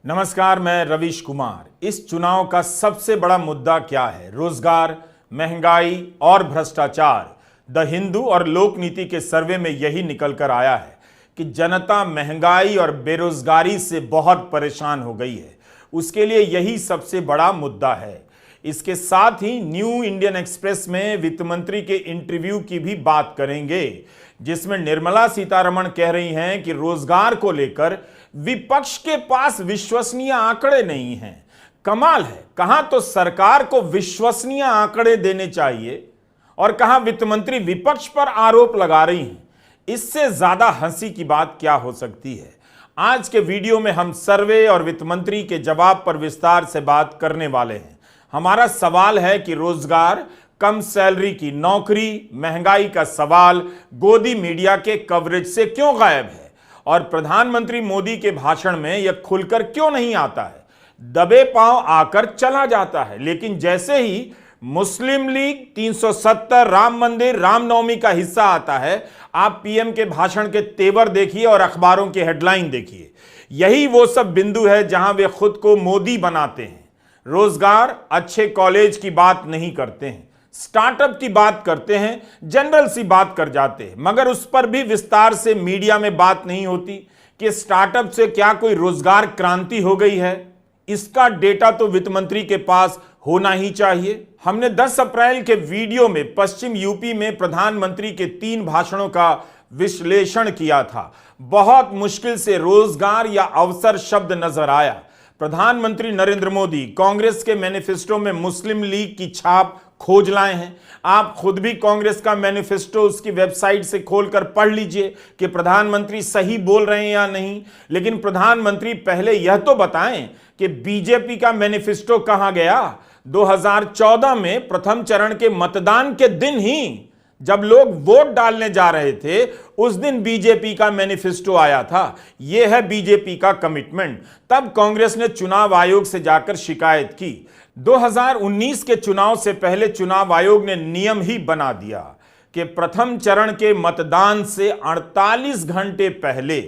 नमस्कार, मैं रवीश कुमार। इस चुनाव का सबसे बड़ा मुद्दा क्या है? रोजगार, महंगाई और भ्रष्टाचार। द हिंदू और लोकनीति के सर्वे में यही निकल कर आया है कि जनता महंगाई और बेरोजगारी से बहुत परेशान हो गई है। उसके लिए यही सबसे बड़ा मुद्दा है। इसके साथ ही न्यू इंडियन एक्सप्रेस में वित्त मंत्री के इंटरव्यू की भी बात करेंगे, जिसमें निर्मला सीतारमण कह रही हैं कि रोजगार को लेकर विपक्ष के पास विश्वसनीय आंकड़े नहीं हैं। कमाल है, कहां तो सरकार को विश्वसनीय आंकड़े देने चाहिए और कहां वित्त मंत्री विपक्ष पर आरोप लगा रही हैं। इससे ज्यादा हंसी की बात क्या हो सकती है? आज के वीडियो में हम सर्वे और वित्त मंत्री के जवाब पर विस्तार से बात करने वाले हैं। हमारा सवाल है कि रोजगार, कम सैलरी की नौकरी, महंगाई का सवाल गोदी मीडिया के कवरेज से क्यों गायब है और प्रधानमंत्री मोदी के भाषण में यह खुलकर क्यों नहीं आता है? दबे पांव आकर चला जाता है, लेकिन जैसे ही मुस्लिम लीग, 370, राम मंदिर, रामनवमी का हिस्सा आता है, आप पीएम के भाषण के तेवर देखिए और अखबारों की हेडलाइन देखिए। यही वो सब बिंदु है जहां वे खुद को मोदी बनाते हैं। रोजगार, अच्छे कॉलेज की बात नहीं करते हैं, स्टार्टअप की बात करते हैं, जनरल सी बात कर जाते हैं, मगर उस पर भी विस्तार से मीडिया में बात नहीं होती कि स्टार्टअप से क्या कोई रोजगार क्रांति हो गई है। इसका डेटा तो वित्त मंत्री के पास होना ही चाहिए। हमने 10 अप्रैल के वीडियो में पश्चिम यूपी में प्रधानमंत्री के 3 भाषणों का विश्लेषण किया था। बहुत मुश्किल से रोजगार या अवसर शब्द नजर आया। प्रधानमंत्री नरेंद्र मोदी कांग्रेस के मैनिफेस्टो में मुस्लिम लीग की छाप खोज लाए हैं। आप खुद भी कांग्रेस का मैनिफेस्टो उसकी वेबसाइट से खोलकर पढ़ लीजिए कि प्रधानमंत्री सही बोल रहे हैं या नहीं। लेकिन प्रधानमंत्री पहले यह तो बताएं कि बीजेपी का मैनिफेस्टो कहां गया। 2014 में प्रथम चरण के मतदान के दिन ही जब लोग वोट डालने जा रहे थे, उस दिन बीजेपी का मैनिफेस्टो आया था। यह है बीजेपी का कमिटमेंट। तब कांग्रेस ने चुनाव आयोग से जाकर शिकायत की। 2019 के चुनाव से पहले चुनाव आयोग ने नियम ही बना दिया कि प्रथम चरण के मतदान से 48 घंटे पहले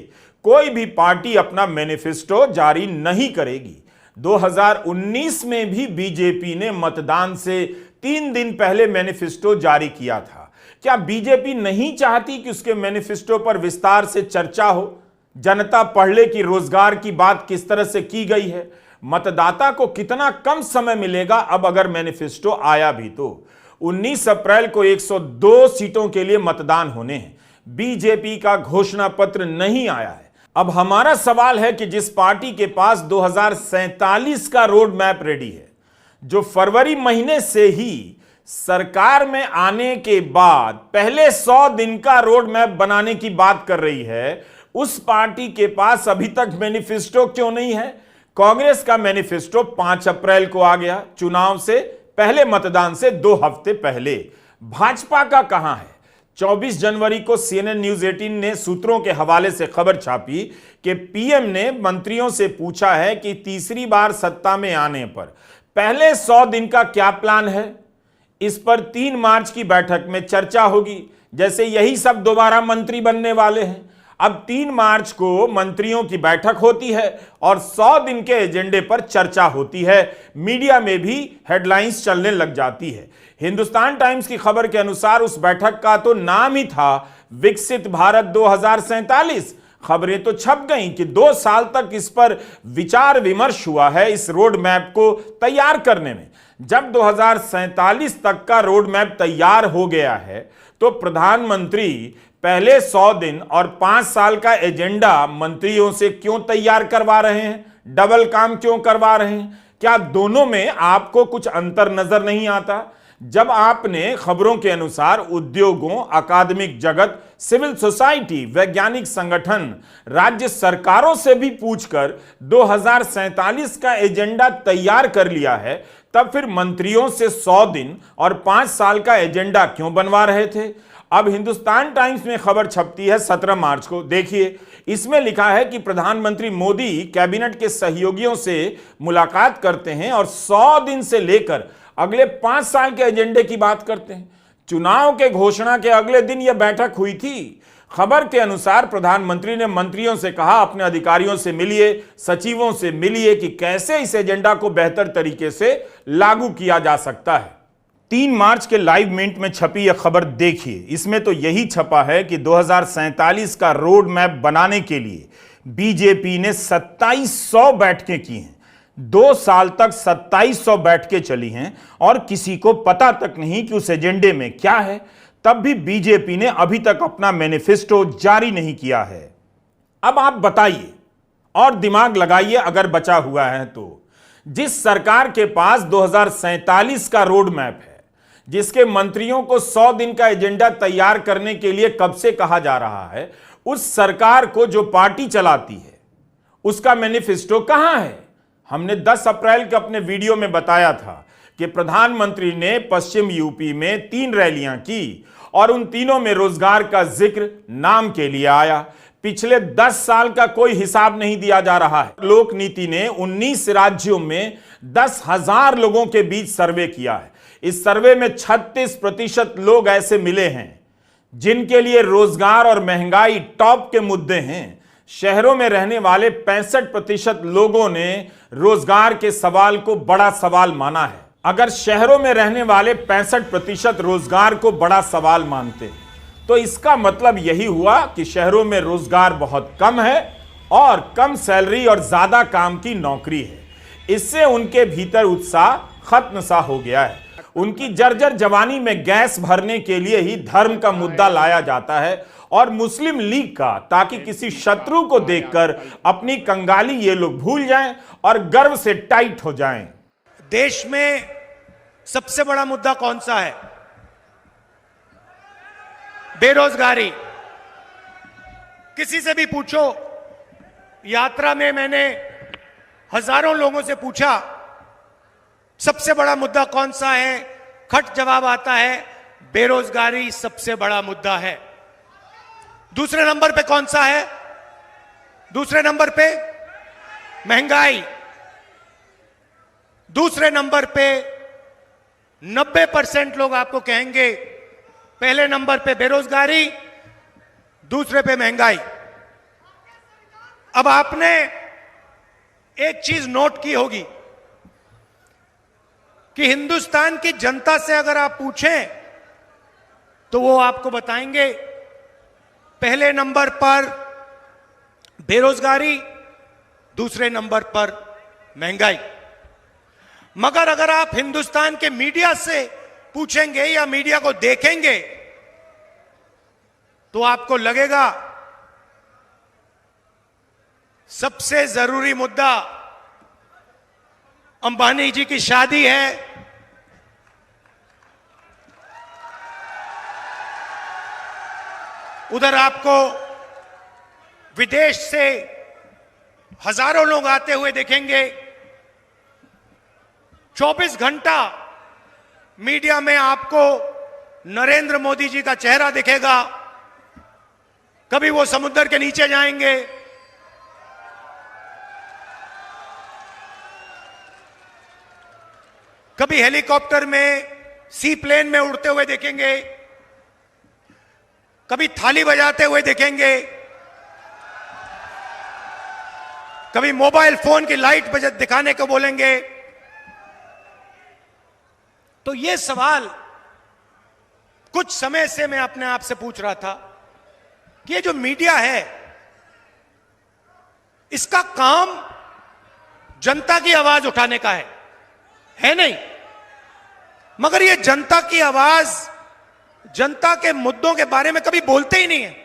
कोई भी पार्टी अपना मैनिफेस्टो जारी नहीं करेगी। 2019 में भी बीजेपी ने मतदान से 3 दिन पहले मैनिफेस्टो जारी किया था। क्या बीजेपी नहीं चाहती कि उसके मैनिफेस्टो पर विस्तार से चर्चा हो? जनता पढ़ ले कि रोजगार की बात किस तरह से की गई है। मतदाता को कितना कम समय मिलेगा अब अगर मैनिफेस्टो आया भी तो। 19 अप्रैल को 102 सीटों के लिए मतदान होने हैं। बीजेपी का घोषणा पत्र नहीं आया है। अब हमारा सवाल है कि जिस पार्टी के पास 2047 का रोड मैप रेडी है, जो फरवरी महीने से ही सरकार में आने के बाद पहले 100 दिन का रोड मैप बनाने की बात कर रही है, उस पार्टी के पास अभी तक मैनिफेस्टो क्यों नहीं है? कांग्रेस का मैनिफेस्टो 5 अप्रैल को आ गया, चुनाव से पहले, मतदान से 2 हफ्ते पहले। भाजपा का कहां है? 24 जनवरी को CNN न्यूज 18 ने सूत्रों के हवाले से खबर छापी कि पीएम ने मंत्रियों से पूछा है कि तीसरी बार सत्ता में आने पर पहले 100 दिन का क्या प्लान है। इस पर 3 मार्च की बैठक में चर्चा होगी, जैसे यही सब दोबारा मंत्री बनने वाले हैं। अब 3 मार्च को मंत्रियों की बैठक होती है और 100 दिन के एजेंडे पर चर्चा होती है। मीडिया में भी हेडलाइंस चलने लग जाती है। हिंदुस्तान टाइम्स की खबर के अनुसार उस बैठक का तो नाम ही था विकसित भारत 2047। खबरें तो छप गईं कि 2 साल तक इस पर विचार विमर्श हुआ है, इस रोड मैप को तैयार करने में। जब 2047 तक का रोड मैप तैयार हो गया है, तो प्रधानमंत्री पहले 100 दिन और 5 साल का एजेंडा मंत्रियों से क्यों तैयार करवा रहे हैं? डबल काम क्यों करवा रहे हैं? क्या दोनों में आपको कुछ अंतर नजर नहीं आता? जब आपने खबरों के अनुसार उद्योगों, अकादमिक जगत, सिविल सोसाइटी, वैज्ञानिक संगठन, राज्य सरकारों से भी पूछकर 2047 का एजेंडा तैयार कर लिया है, तब फिर मंत्रियों से 100 दिन और 5 साल का एजेंडा क्यों बनवा रहे थे? अब हिंदुस्तान टाइम्स में खबर छपती है 17 मार्च को। देखिए, इसमें लिखा है कि प्रधानमंत्री मोदी कैबिनेट के सहयोगियों से मुलाकात करते हैं और 100 दिन से लेकर अगले 5 साल के एजेंडे की बात करते हैं। चुनाव के घोषणा के अगले दिन यह बैठक हुई थी। खबर के अनुसार प्रधानमंत्री ने मंत्रियों से कहा, अपने अधिकारियों से मिलिए, सचिवों से मिलिए कि कैसे इस एजेंडा को बेहतर तरीके से लागू किया जा सकता है। 3 मार्च के लाइव मिनट में छपी यह खबर देखिए। इसमें तो यही छपा है कि 2047 का रोड मैप बनाने के लिए बीजेपी ने 2700 बैठकें की हैं। 2 साल तक 2700 बैठकें चली हैं और किसी को पता तक नहीं कि उस एजेंडे में क्या है। तब भी बीजेपी ने अभी तक अपना मैनिफेस्टो जारी नहीं किया है। अब आप बताइए और दिमाग लगाइए, अगर बचा हुआ है तो, जिस सरकार के पास 2047 का रोड मैप है, जिसके मंत्रियों को 100 दिन का एजेंडा तैयार करने के लिए कब से कहा जा रहा है, उस सरकार को जो पार्टी चलाती है उसका मैनिफेस्टो कहां है? हमने 10 अप्रैल के अपने वीडियो में बताया था कि प्रधानमंत्री ने पश्चिम यूपी में 3 रैलियां की और उन तीनों में रोजगार का जिक्र नाम के लिए आया। पिछले 10 साल का कोई हिसाब नहीं दिया जा रहा है। लोक नीति ने 19 राज्यों में 10,000 लोगों के बीच सर्वे किया है। इस सर्वे में 36% लोग ऐसे मिले हैं जिनके लिए रोजगार और महंगाई टॉप के मुद्दे हैं। शहरों में रहने वाले 65% लोगों ने रोजगार के सवाल को बड़ा सवाल माना है। अगर शहरों में रहने वाले 65% रोजगार को बड़ा सवाल मानते हैं तो इसका मतलब यही हुआ कि शहरों में रोजगार बहुत कम है और कम सैलरी और ज्यादा काम की नौकरी है। इससे उनके भीतर उत्साह खत्म सा हो गया है। उनकी जर्जर जवानी में गैस भरने के लिए ही धर्म का मुद्दा लाया जाता है और मुस्लिम लीग का, ताकि किसी शत्रु को देखकर अपनी कंगाली ये लोग भूल जाएं और गर्व से टाइट हो जाएं। देश में सबसे बड़ा मुद्दा कौन सा है? बेरोजगारी। किसी से भी पूछो। यात्रा में मैंने हजारों लोगों से पूछा, सबसे बड़ा मुद्दा कौन सा है? खट जवाब आता है, बेरोजगारी सबसे बड़ा मुद्दा है। दूसरे नंबर पे कौन सा है? दूसरे नंबर पे महंगाई। दूसरे नंबर पे 90% लोग आपको कहेंगे पहले नंबर पे बेरोजगारी, दूसरे पे महंगाई। अब आपने एक चीज नोट की होगी कि हिंदुस्तान की जनता से अगर आप पूछें तो वो आपको बताएंगे पहले नंबर पर बेरोजगारी, दूसरे नंबर पर महंगाई। मगर अगर आप हिंदुस्तान के मीडिया से पूछेंगे या मीडिया को देखेंगे तो आपको लगेगा सबसे जरूरी मुद्दा अंबानी जी की शादी है, उधर आपको विदेश से हजारों लोग आते हुए देखेंगे। 24 घंटा मीडिया में आपको नरेंद्र मोदी जी का चेहरा दिखेगा। कभी वो समुद्र के नीचे जाएंगे, कभी हेलीकॉप्टर में, सी प्लेन में उड़ते हुए देखेंगे, कभी थाली बजाते हुए देखेंगे, कभी मोबाइल फोन की लाइट बजत दिखाने को बोलेंगे। तो ये सवाल कुछ समय से मैं अपने आप से पूछ रहा था कि ये जो मीडिया है, इसका काम जनता की आवाज उठाने का है नहीं? मगर ये जनता की आवाज, जनता के मुद्दों के बारे में कभी बोलते ही नहीं है।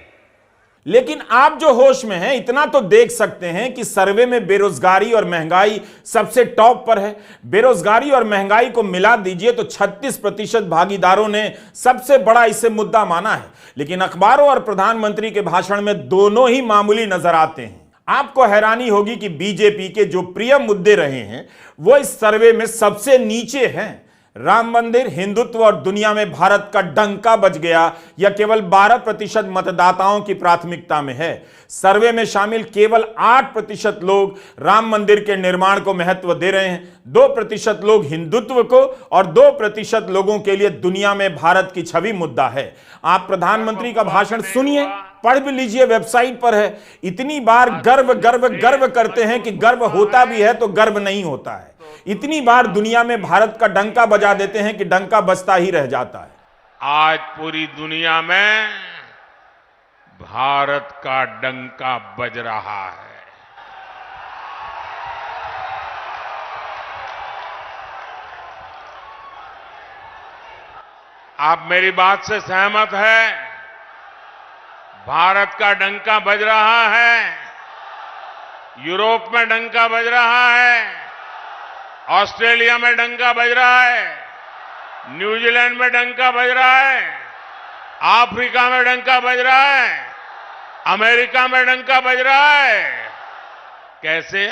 लेकिन आप जो होश में हैं, इतना तो देख सकते हैं कि सर्वे में बेरोजगारी और महंगाई सबसे टॉप पर है। बेरोजगारी और महंगाई को मिला दीजिए तो 36% भागीदारों ने सबसे बड़ा इसे मुद्दा माना है। लेकिन अखबारों और प्रधानमंत्री के भाषण में दोनों ही मामूली नजर आते हैं। आपको हैरानी होगी कि बीजेपी के जो प्रिय मुद्दे रहे हैं वो इस सर्वे में सबसे नीचे हैं। राम मंदिर, हिंदुत्व और दुनिया में भारत का डंका बज गया, यह केवल 12% मतदाताओं की प्राथमिकता में है। सर्वे में शामिल केवल 8% लोग राम मंदिर के निर्माण को महत्व दे रहे हैं, 2% लोग हिंदुत्व को और 2% लोगों के लिए दुनिया में भारत की छवि मुद्दा है। आप प्रधानमंत्री का भाषण सुनिए। आप पढ़ भी लीजिए, वेबसाइट पर है। इतनी बार गर्व गर्व गर्व करते हैं कि गर्व होता भी है तो गर्व नहीं होता है। इतनी बार दुनिया में भारत का डंका बजा देते हैं कि डंका बजता ही रह जाता है। आज पूरी दुनिया में भारत का डंका बज रहा है। आप मेरी बात से सहमत हैं? भारत का डंका बज रहा है, यूरोप में डंका बज रहा है, ऑस्ट्रेलिया में डंका बज रहा है, न्यूजीलैंड में डंका बज रहा है, अफ्रीका में डंका बज रहा है, अमेरिका में डंका बज रहा है। कैसे?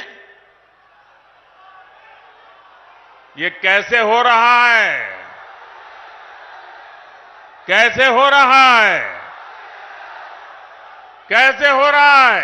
ये कैसे हो रहा है? कैसे हो रहा है? कैसे हो रहा है?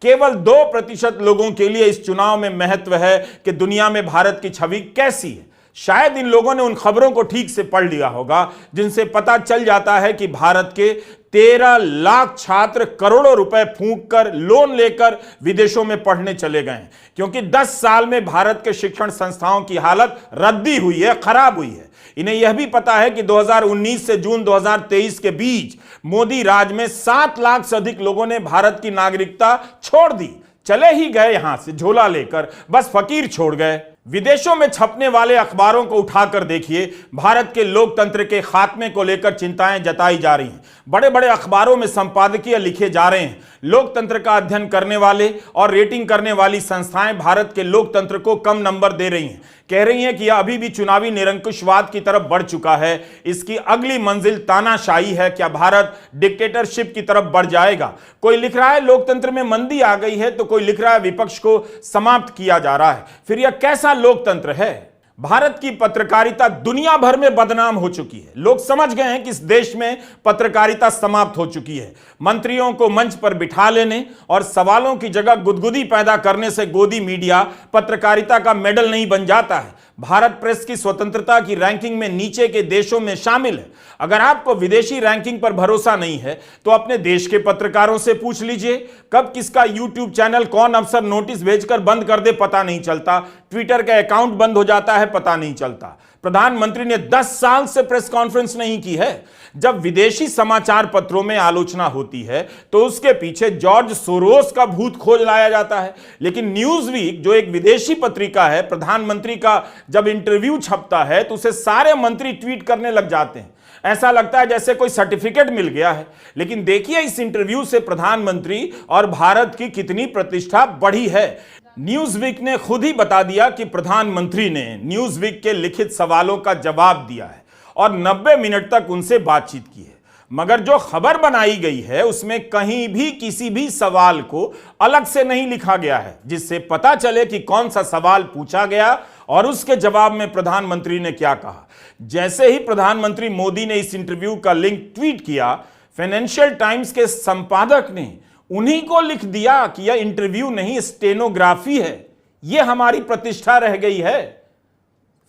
केवल 2% लोगों के लिए इस चुनाव में महत्व है कि दुनिया में भारत की छवि कैसी है। शायद इन लोगों ने उन खबरों को ठीक से पढ़ लिया होगा जिनसे पता चल जाता है कि भारत के 13 लाख छात्र करोड़ों रुपए फूंक कर, लोन लेकर विदेशों में पढ़ने चले गए हैं, क्योंकि 10 साल में भारत के शिक्षण संस्थाओं की हालत रद्दी हुई है, खराब हुई है। इन्हें यह भी पता है कि 2019 से जून 2023 के बीच मोदी राज में 7 लाख से अधिक लोगों ने भारत की नागरिकता छोड़ दी। चले ही गए यहां से झोला लेकर, बस फकीर छोड़ गए। विदेशों में छपने वाले अखबारों को उठाकर देखिए, भारत के लोकतंत्र के खात्मे को लेकर चिंताएं जताई जा रही हैं। बड़े बड़े अखबारों में संपादकीय लिखे जा रहे हैं। लोकतंत्र का अध्ययन करने वाले और रेटिंग करने वाली संस्थाएं भारत के लोकतंत्र को कम नंबर दे रही हैं, कह रही हैं कि यह अभी भी चुनावी निरंकुशवाद की तरफ बढ़ चुका है। इसकी अगली मंजिल तानाशाही है। क्या भारत डिक्टेटरशिप की तरफ बढ़ जाएगा? कोई लिख रहा है लोकतंत्र में मंदी आ गई है, तो कोई लिख रहा है विपक्ष को समाप्त किया जा रहा है। फिर यह कैसा लोकतंत्र है? भारत की पत्रकारिता दुनिया भर में बदनाम हो चुकी है। लोग समझ गए हैं कि इस देश में पत्रकारिता समाप्त हो चुकी है। मंत्रियों को मंच पर बिठा लेने और सवालों की जगह गुदगुदी पैदा करने से गोदी मीडिया पत्रकारिता का मेडल नहीं बन जाता है। भारत प्रेस की स्वतंत्रता की रैंकिंग में नीचे के देशों में शामिल है। अगर आपको विदेशी रैंकिंग पर भरोसा नहीं है तो अपने देश के पत्रकारों से पूछ लीजिए। कब किसका यूट्यूब चैनल कौन अफसर नोटिस भेजकर बंद कर दे पता नहीं चलता, ट्विटर का अकाउंट बंद हो जाता है पता नहीं चलता। प्रधानमंत्री ने 10 साल से प्रेस कॉन्फ्रेंस नहीं की है। जब विदेशी समाचार पत्रों में आलोचना होती है तो उसके पीछे जॉर्ज सोरोस का भूत खोज लाया जाता है, लेकिन न्यूज वीक जो एक विदेशी पत्रिका है, प्रधानमंत्री का जब इंटरव्यू छपता है तो उसे सारे मंत्री ट्वीट करने लग जाते हैं। ऐसा लगता है जैसे कोई सर्टिफिकेट मिल गया है। लेकिन देखिए इस इंटरव्यू से प्रधानमंत्री और भारत की कितनी प्रतिष्ठा बढ़ी है। न्यूज़वीक ने खुद ही बता दिया कि प्रधानमंत्री ने न्यूज़वीक के लिखित सवालों का जवाब दिया है और 90 मिनट तक उनसे बातचीत की है। मगर जो खबर बनाई गई है उसमें कहीं भी किसी भी सवाल को अलग से नहीं लिखा गया है, जिससे पता चले कि कौन सा सवाल पूछा गया और उसके जवाब में प्रधानमंत्री ने क्या कहा। जैसे ही प्रधानमंत्री मोदी ने इस इंटरव्यू का लिंक ट्वीट किया, फाइनेंशियल टाइम्स के संपादक ने उन्हीं को लिख दिया कि यह इंटरव्यू नहीं स्टेनोग्राफी है। यह हमारी प्रतिष्ठा रह गई है।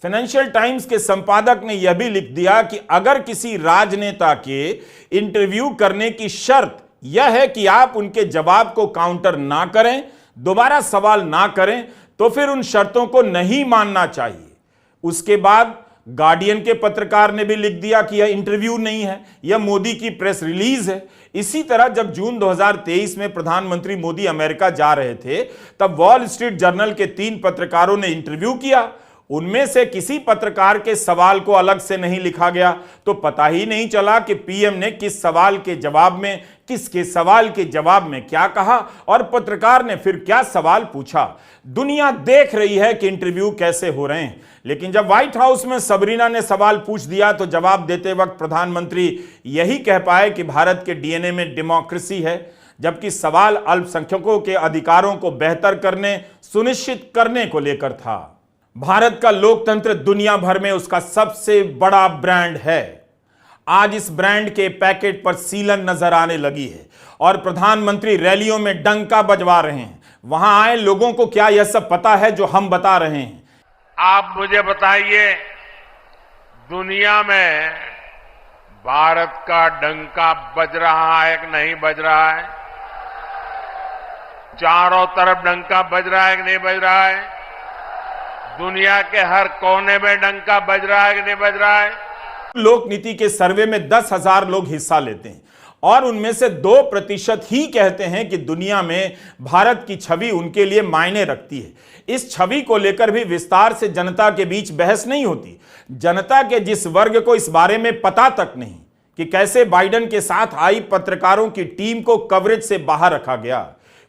फाइनेंशियल टाइम्स के संपादक ने यह भी लिख दिया कि अगर किसी राजनेता के इंटरव्यू करने की शर्त यह है कि आप उनके जवाब को काउंटर ना करें, दोबारा सवाल ना करें, तो फिर उन शर्तों को नहीं मानना चाहिए। उसके बाद गार्डियन के पत्रकार ने भी लिख दिया कि यह इंटरव्यू नहीं है, यह मोदी की प्रेस रिलीज है। इसी तरह जब जून 2023 में प्रधानमंत्री मोदी अमेरिका जा रहे थे तब वॉल स्ट्रीट जर्नल के 3 पत्रकारों ने इंटरव्यू किया। उनमें से किसी पत्रकार के सवाल को अलग से नहीं लिखा गया, तो पता ही नहीं चला कि पीएम ने किस सवाल के जवाब में, किसके सवाल के जवाब में क्या कहा और पत्रकार ने फिर क्या सवाल पूछा। दुनिया देख रही है कि इंटरव्यू कैसे हो रहे हैं। लेकिन जब व्हाइट हाउस में सबरीना ने सवाल पूछ दिया तो जवाब देते वक्त प्रधानमंत्री यही कह पाए कि भारत के डीएनए में डेमोक्रेसी है, जबकि सवाल अल्पसंख्यकों के अधिकारों को बेहतर करने, सुनिश्चित करने को लेकर था। भारत का लोकतंत्र दुनिया भर में उसका सबसे बड़ा ब्रांड है। आज इस ब्रांड के पैकेट पर सीलन नजर आने लगी है और प्रधानमंत्री रैलियों में डंका बजवा रहे हैं। वहां आए लोगों को क्या यह सब पता है जो हम बता रहे हैं? आप मुझे बताइए, दुनिया में भारत का डंका बज रहा है कि नहीं बज रहा है? चारों तरफ डंका बज रहा है कि नहीं बज रहा है? दुनिया के हर कोने में डंका बज रहा है कि नहीं बज रहा है? लोक नीति के सर्वे में 10,000 लोग हिस्सा लेते हैं और उनमें से 2% ही कहते हैं कि दुनिया में भारत की छवि उनके लिए मायने रखती है। इस छवि को लेकर भी विस्तार से जनता के बीच बहस नहीं होती। जनता के जिस वर्ग को इस बारे में पता तक नहीं कि कैसे बाइडेन के साथ आई पत्रकारों की टीम को कवरेज से बाहर रखा गया,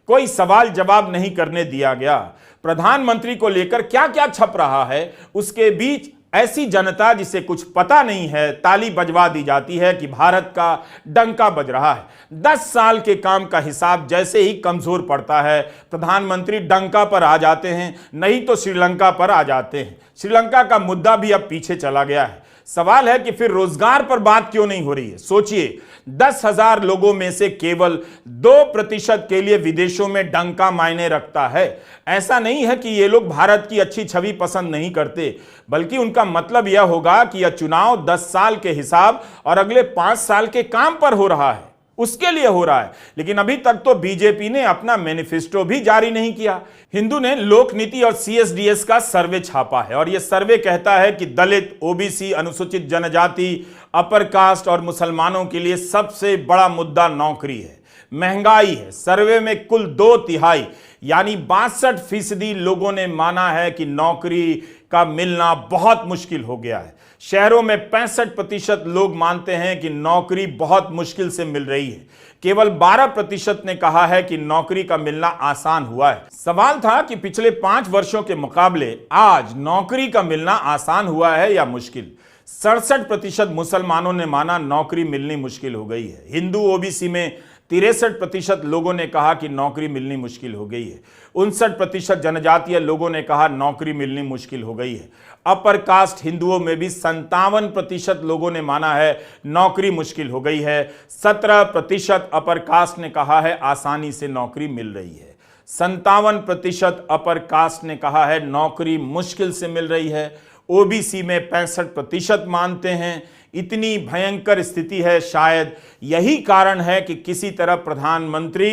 कोई सवाल जवाब नहीं करने दिया गया, प्रधानमंत्री को लेकर क्या क्या छप रहा है, उसके बीच ऐसी जनता जिसे कुछ पता नहीं है ताली बजवा दी जाती है कि भारत का डंका बज रहा है। 10 साल के काम का हिसाब जैसे ही कमजोर पड़ता है, प्रधानमंत्री डंका पर आ जाते हैं, नहीं तो श्रीलंका पर आ जाते हैं। श्रीलंका का मुद्दा भी अब पीछे चला गया है। सवाल है कि फिर रोजगार पर बात क्यों नहीं हो रही है? सोचिए, 10,000 लोगों में से केवल 2% के लिए विदेशों में डंका मायने रखता है। ऐसा नहीं है कि ये लोग भारत की अच्छी छवि पसंद नहीं करते, बल्कि उनका मतलब यह होगा कि यह चुनाव 10 साल के हिसाब और अगले 5 साल के काम पर हो रहा है, उसके लिए हो रहा है। लेकिन अभी तक तो बीजेपी ने अपना मैनिफेस्टो भी जारी नहीं किया। हिंदू ने लोक नीति और CSDS का सर्वे छापा है और यह सर्वे कहता है कि दलित, OBC, अनुसूचित जनजाति, अपर कास्ट और मुसलमानों के लिए सबसे बड़ा मुद्दा नौकरी है, महंगाई है। सर्वे में कुल 2/3 यानी 62% लोगों ने माना है कि नौकरी का मिलना बहुत मुश्किल हो गया है। शहरों में 65% लोग मानते हैं कि नौकरी बहुत मुश्किल से मिल रही है। केवल 12% ने कहा है कि नौकरी का मिलना आसान हुआ है। सवाल था कि पिछले 5 वर्षों के मुकाबले आज नौकरी का मिलना आसान हुआ है या मुश्किल। 67% मुसलमानों ने माना नौकरी मिलनी मुश्किल हो गई है। हिंदू OBC में 63% लोगों ने कहा कि नौकरी मिलनी मुश्किल हो गई है। 59% जनजातीय लोगों ने कहा नौकरी मिलनी मुश्किल हो गई है। अपर कास्ट हिंदुओं में भी 57% लोगों ने माना है नौकरी मुश्किल हो गई है। 17% अपर कास्ट ने कहा है आसानी से नौकरी मिल रही है। 57% अपर कास्ट ने कहा है नौकरी मुश्किल से मिल रही है। OBC में 65% मानते हैं। इतनी भयंकर स्थिति है, शायद यही कारण है कि किसी तरह प्रधानमंत्री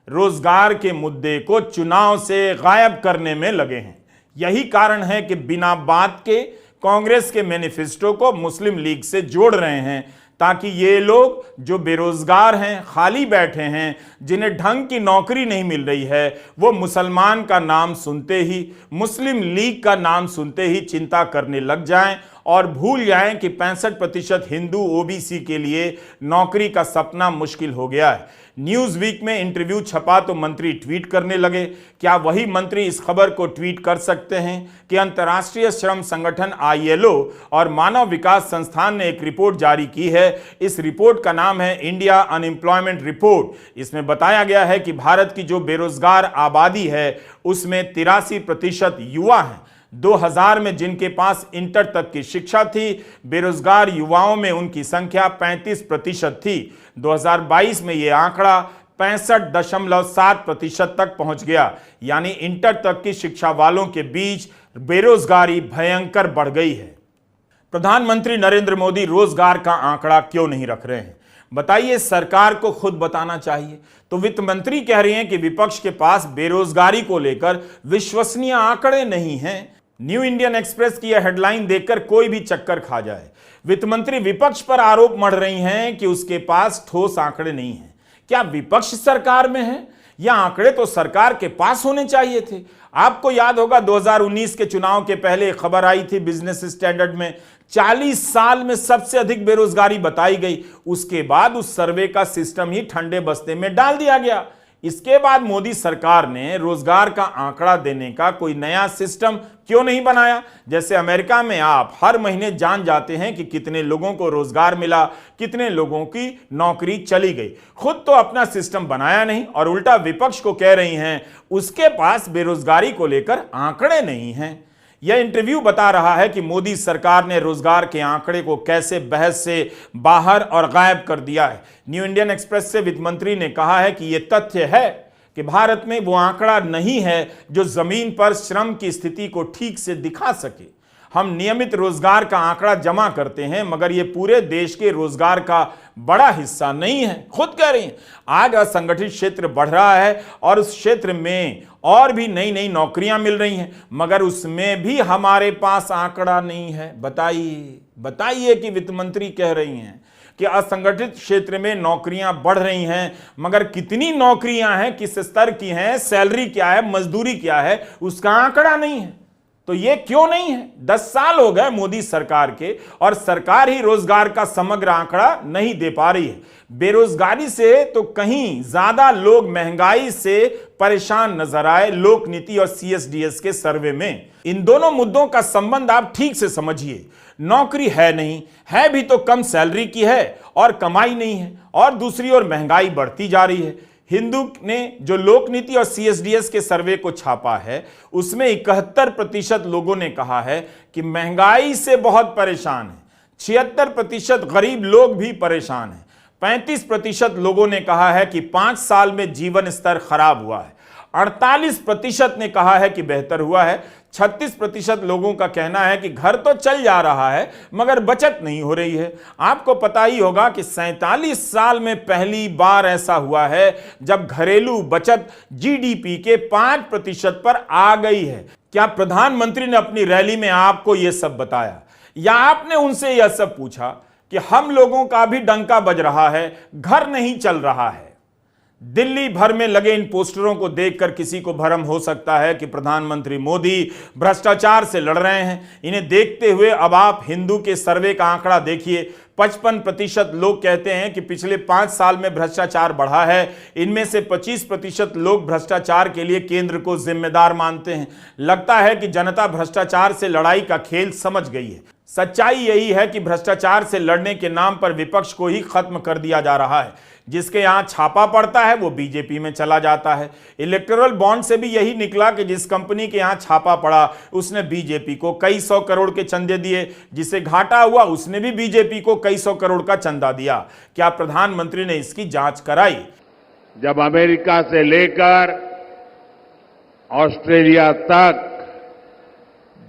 रोजगार के मुद्दे को चुनाव से गायब करने में लगे हैं। यही कारण है कि बिना बात के कांग्रेस के मैनिफेस्टो को मुस्लिम लीग से जोड़ रहे हैं, ताकि ये लोग जो बेरोजगार हैं, खाली बैठे हैं, जिन्हें ढंग की नौकरी नहीं मिल रही है, वो मुसलमान का नाम सुनते ही, मुस्लिम लीग का नाम सुनते ही चिंता करने लग जाएं और भूल जाएं कि 65% हिंदू OBC के लिए नौकरी का सपना मुश्किल हो गया है। न्यूज वीक में इंटरव्यू छपा तो मंत्री ट्वीट करने लगे। क्या वही मंत्री इस खबर को ट्वीट कर सकते हैं कि अंतर्राष्ट्रीय श्रम संगठन ILO और मानव विकास संस्थान ने एक रिपोर्ट जारी की है। इस रिपोर्ट का नाम है इंडिया अनएम्प्लॉयमेंट रिपोर्ट। इसमें बताया गया है कि भारत की जो बेरोजगार आबादी है उसमें 83% युवा हैं। 2000 में जिनके पास इंटर तक की शिक्षा थी, बेरोजगार युवाओं में उनकी संख्या 35% थी। 2022 में यह आंकड़ा 65.7% तक पहुंच गया, यानी इंटर तक की शिक्षा वालों के बीच बेरोजगारी भयंकर बढ़ गई है। प्रधानमंत्री नरेंद्र मोदी रोजगार का आंकड़ा क्यों नहीं रख रहे हैं? बताइए, सरकार को खुद बताना चाहिए। तो वित्त मंत्री कह रही हैं कि विपक्ष के पास बेरोजगारी को लेकर विश्वसनीय आंकड़े नहीं हैं। न्यू इंडियन एक्सप्रेस की यह हेडलाइन देखकर कोई भी चक्कर खा जाए। वित्त मंत्री विपक्ष पर आरोप मढ़ रही हैं कि उसके पास ठोस आंकड़े नहीं हैं। क्या विपक्ष सरकार में है? यह आंकड़े तो सरकार के पास होने चाहिए थे। आपको याद होगा 2019 के चुनाव के पहले खबर आई थी बिजनेस स्टैंडर्ड में, 40 साल में सबसे अधिक बेरोजगारी बताई गई। उसके बाद उस सर्वे का सिस्टम ही ठंडे बस्ते में डाल दिया गया। इसके बाद मोदी सरकार ने रोजगार का आंकड़ा देने का कोई नया सिस्टम क्यों नहीं बनाया? जैसे अमेरिका में आप हर महीने जान जाते हैं कि कितने लोगों को रोजगार मिला, कितने लोगों की नौकरी चली गई। खुद तो अपना सिस्टम बनाया नहीं और उल्टा विपक्ष को कह रही हैं उसके पास बेरोजगारी को लेकर आंकड़े नहीं हैं। यह इंटरव्यू बता रहा है कि मोदी सरकार ने रोजगार के आंकड़े को कैसे बहस से बाहर और गायब कर दिया है। न्यू इंडियन एक्सप्रेस से वित्त मंत्री ने कहा है कि यह तथ्य है कि भारत में वो आंकड़ा नहीं है जो जमीन पर श्रम की स्थिति को ठीक से दिखा सके। हम नियमित रोजगार का आंकड़ा जमा करते हैं, मगर यह पूरे देश के रोजगार का बड़ा हिस्सा नहीं है। खुद कह रही हैं आज असंगठित क्षेत्र बढ़ रहा है और उस क्षेत्र में और भी नई नई नौकरियां मिल रही हैं, मगर उसमें भी हमारे पास आंकड़ा नहीं है। बताइए कि वित्त मंत्री कह रही हैं कि असंगठित क्षेत्र में नौकरियां बढ़ रही हैं, मगर कितनी नौकरियां हैं, किस स्तर की हैं, सैलरी क्या है, मजदूरी क्या है, उसका आंकड़ा नहीं है। तो ये क्यों नहीं है? 10 साल हो गए मोदी सरकार के और सरकार ही रोजगार का समग्र आंकड़ा नहीं दे पा रही है। बेरोजगारी से तो कहीं ज्यादा लोग महंगाई से परेशान नजर आए लोक नीति और CSDS के सर्वे में। इन दोनों मुद्दों का संबंध आप ठीक से समझिए। नौकरी है नहीं, है भी तो कम सैलरी की है और कमाई नहीं है, और दूसरी ओर महंगाई बढ़ती जा रही है। हिंदू ने जो लोक नीति और CSDS के सर्वे को छापा है उसमें 71% लोगों ने कहा है कि महंगाई से बहुत परेशान है, 76% गरीब लोग भी परेशान हैं, 35% लोगों ने कहा है कि 5 साल में जीवन स्तर खराब हुआ है, 48% ने कहा है कि बेहतर हुआ है, 36% लोगों का कहना है कि घर तो चल जा रहा है मगर बचत नहीं हो रही है। आपको पता ही होगा कि 47 साल में पहली बार ऐसा हुआ है जब घरेलू बचत GDP के 5% पर आ गई है। क्या प्रधानमंत्री ने अपनी रैली में आपको यह सब बताया, या आपने उनसे यह सब पूछा कि हम लोगों का भी डंका बज रहा है, घर नहीं चल रहा है? दिल्ली भर में लगे इन पोस्टरों को देखकर किसी को भ्रम हो सकता है कि प्रधानमंत्री मोदी भ्रष्टाचार से लड़ रहे हैं। इन्हें देखते हुए अब आप हिंदू के सर्वे का आंकड़ा देखिए। 55% लोग कहते हैं कि पिछले 5 साल में भ्रष्टाचार बढ़ा है। इनमें से 25% लोग भ्रष्टाचार के लिए केंद्र को जिम्मेदार मानते हैं। लगता है कि जनता भ्रष्टाचार से लड़ाई का खेल समझ गई है। सच्चाई यही है कि भ्रष्टाचार से लड़ने के नाम पर विपक्ष को ही खत्म कर दिया जा रहा है। जिसके यहां छापा पड़ता है वो बीजेपी में चला जाता है। इलेक्टोरल बॉन्ड से भी यही निकला कि जिस कंपनी के यहां छापा पड़ा उसने बीजेपी को कई 100 करोड़ के चंदे दिए, जिसे घाटा हुआ उसने भी बीजेपी को कई 100 करोड़ का चंदा दिया। क्या प्रधानमंत्री ने इसकी जांच कराई? जब अमेरिका से लेकर ऑस्ट्रेलिया तक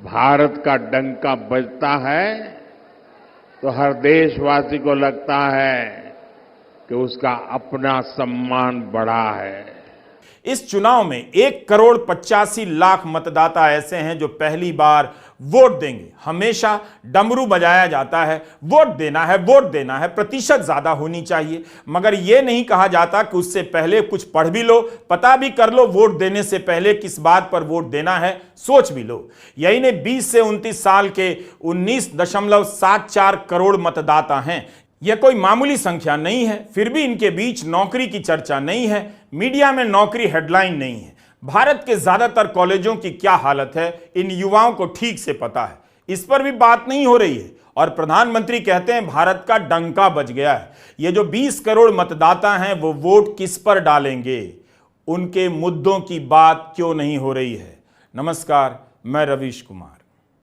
भारत का डंका बजता है तो हर देशवासी को लगता है कि उसका अपना सम्मान बढ़ा है। इस चुनाव में 1,85,00,000 मतदाता ऐसे हैं जो पहली बार वोट देंगे। हमेशा डमरू बजाया जाता है, वोट देना है, वोट देना है, प्रतिशत ज्यादा होनी चाहिए, मगर यह नहीं कहा जाता कि उससे पहले कुछ पढ़ भी लो, पता भी कर लो वोट देने से पहले किस बात पर वोट देना है, सोच भी लो। यही ने 20 से 29 साल के 19.74 करोड़ मतदाता हैं। यह कोई मामूली संख्या नहीं है। फिर भी इनके बीच नौकरी की चर्चा नहीं है, मीडिया में नौकरी हेडलाइन नहीं है। भारत के ज्यादातर कॉलेजों की क्या हालत है इन युवाओं को ठीक से पता है, इस पर भी बात नहीं हो रही है। और प्रधानमंत्री कहते हैं भारत का डंका बज गया है। ये जो 20 करोड़ मतदाता हैं वो वोट किस पर डालेंगे, उनके मुद्दों की बात क्यों नहीं हो रही है? नमस्कार, मैं रवीश कुमार।